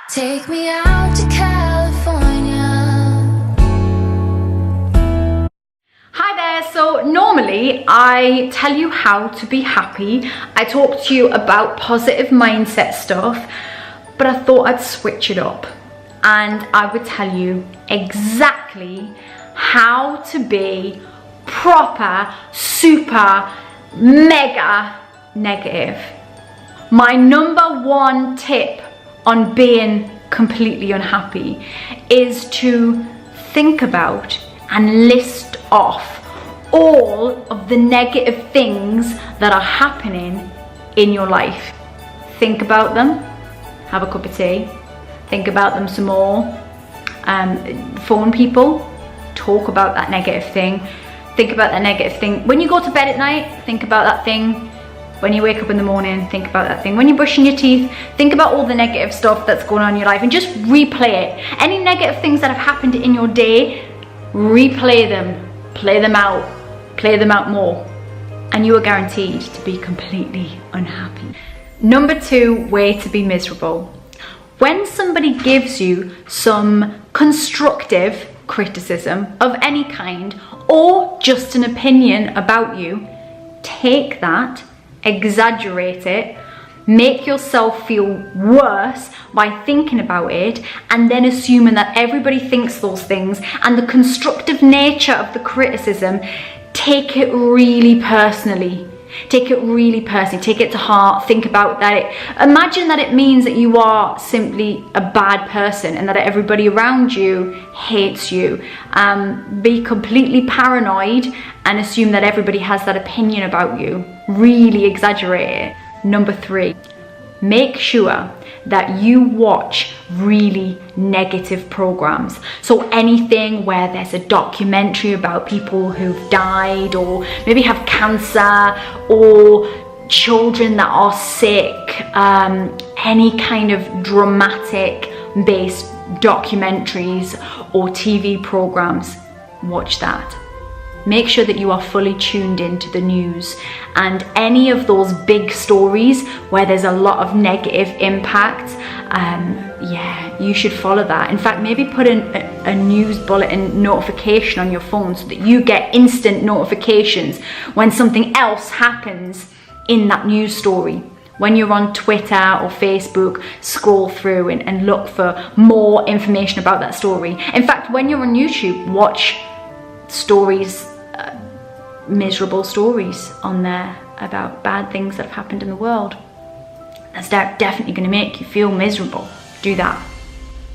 Take me out to California. Hi there, so normally I tell you how to be happy. I talk to you about positive mindset stuff, but I thought I'd switch it up and I would tell you exactly how to be proper, super, mega negative. My number one tip on being completely unhappy is to think about and list off all of the negative things that are happening in your life. Think about them, have a cup of tea, think about them some more, phone people, talk about that negative thing, think about that negative thing. When you go to bed at night, think about that thing. When you wake up in the morning, think about that thing. When you're brushing your teeth, think about all the negative stuff that's going on in your life and just replay it. Any negative things that have happened in your day, replay them, play them out more, and you are guaranteed to be completely unhappy. Number 2 way to be miserable. When somebody gives you some constructive criticism of any kind or just an opinion about you, take that, exaggerate it, make yourself feel worse by thinking about it and then assuming that everybody thinks those things, and the constructive nature of the criticism, take it really personally. Take it really personally, take it to heart, think about that. Imagine that it means that you are simply a bad person and that everybody around you hates you. Be completely paranoid and assume that everybody has that opinion about you. Really exaggerate it. Number 3, make sure that you watch really negative programs. So anything where there's a documentary about people who've died or maybe have cancer, or children that are sick, any kind of dramatic based documentaries or TV programs, watch that. Make sure that you are fully tuned into the news, and any of those big stories where there's a lot of negative impact, you should follow that. In fact, maybe put in a news bulletin notification on your phone so that you get instant notifications when something else happens in that news story. When you're on Twitter or Facebook, scroll through and look for more information about that story. In fact, when you're on YouTube, watch stories, miserable stories on there about bad things that have happened in the world. That's definitely going to make you feel miserable. Do that.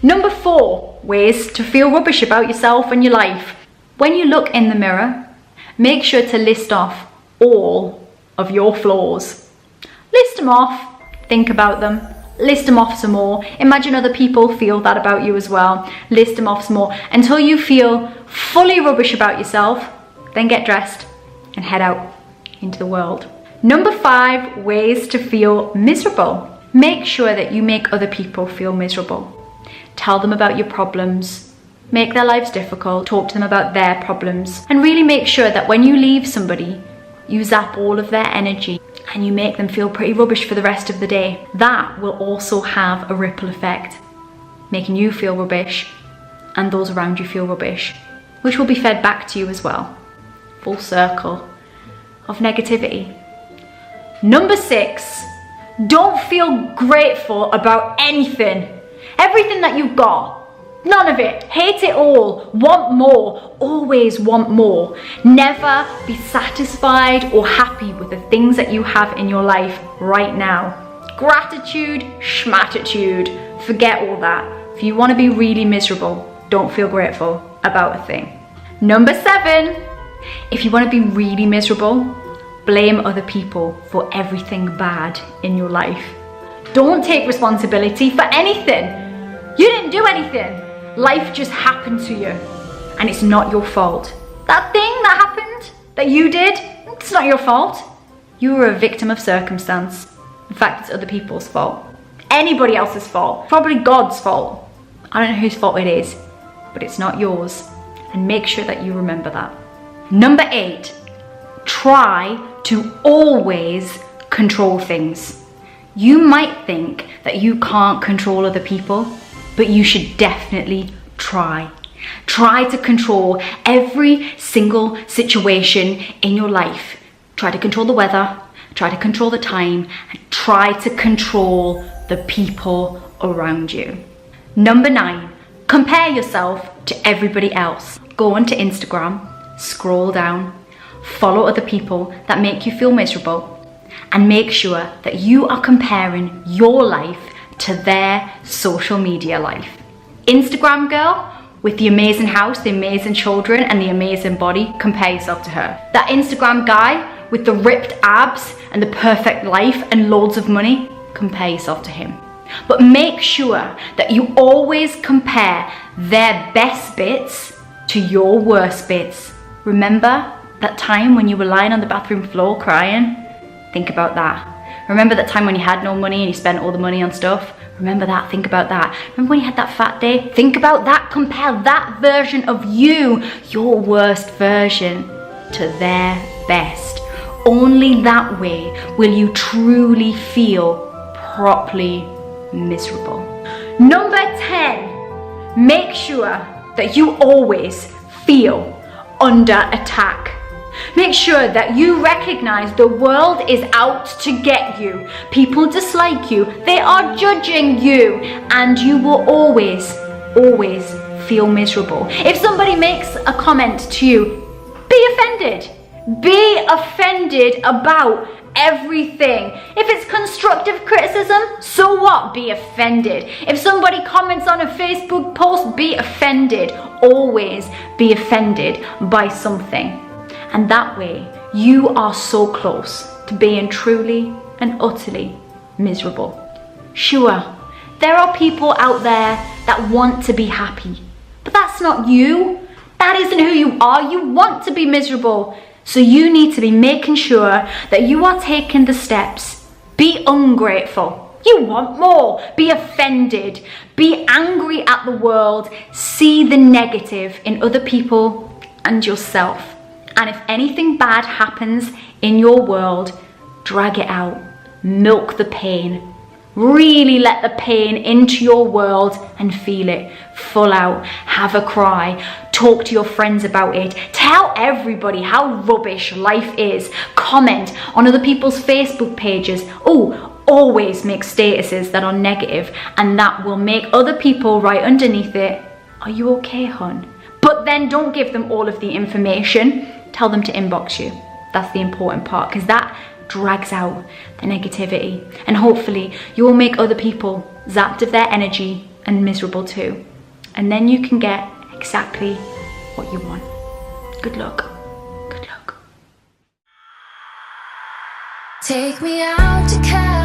Number 4 ways to feel rubbish about yourself and your life. When you look in the mirror, make sure to list off all of your flaws. List them off, think about them, list them off some more. Imagine other people feel that about you as well. List them off some more until you feel fully rubbish about yourself. Then get dressed and head out into the world. Number 5 ways to feel miserable. Make sure that you make other people feel miserable. Tell them about your problems. Make their lives difficult. Talk to them about their problems. And really make sure that when you leave somebody, you zap all of their energy and you make them feel pretty rubbish for the rest of the day. That will also have a ripple effect, making you feel rubbish and those around you feel rubbish, which will be fed back to you as well. Full circle of negativity. Number 6, don't feel grateful about anything. Everything that you've got, none of it. Hate it all. Want more. Always want more. Never be satisfied or happy with the things that you have in your life right now. Gratitude, schmatitude. Forget all that. If you want to be really miserable, don't feel grateful about a thing. Number 7, if you want to be really miserable, blame other people for everything bad in your life. Don't take responsibility for anything. You didn't do anything. Life just happened to you and it's not your fault. That thing that happened that you did, it's not your fault. You were a victim of circumstance. In fact, it's other people's fault. Anybody else's fault. Probably God's fault. I don't know whose fault it is, but it's not yours. And make sure that you remember that. Number 8, try to always control things. You might think that you can't control other people, but you should definitely try. Try to control every single situation in your life. Try to control the weather, try to control the time, and try to control the people around you. Number 9, compare yourself to everybody else. Go onto Instagram, scroll down, follow other people that make you feel miserable, and make sure that you are comparing your life to their social media life. Instagram girl with the amazing house, the amazing children, and the amazing body, compare yourself to her. That Instagram guy with the ripped abs and the perfect life and loads of money, compare yourself to him. But make sure that you always compare their best bits to your worst bits. Remember that time when you were lying on the bathroom floor crying? Think about that. Remember that time when you had no money and you spent all the money on stuff? Remember that, think about that. Remember when you had that fat day? Think about that, compare that version of you, your worst version, to their best. Only that way will you truly feel properly miserable. Number 10, make sure that you always feel under attack. Make sure that you recognize the world is out to get you. People dislike you, they are judging you, and you will always feel miserable. If somebody makes a comment to you, be offended. Be offended about everything. If it's constructive criticism, so what? Be offended. If somebody comments on a Facebook post, be offended. Always be offended by something. And that way, you are so close to being truly and utterly miserable. Sure, there are people out there that want to be happy, but that's not you. That isn't who you are. You want to be miserable. So you need to be making sure that you are taking the steps. Be ungrateful. You want more. Be offended. Be angry at the world. See the negative in other people and yourself. And if anything bad happens in your world, drag it out. Milk the pain. Really let the pain into your world and feel it full out. Have a cry. Talk to your friends about it. Tell everybody how rubbish life is. Comment on other people's Facebook pages. Oh, always make statuses that are negative, and that will make other people write underneath it, "Are you okay, hon?" But then don't give them all of the information. Tell them to inbox you. That's the important part, because that drags out the negativity, and hopefully you will make other people zapped of their energy and miserable too. And then you can get exactly what you want. Good luck. Good luck. Take me out to California.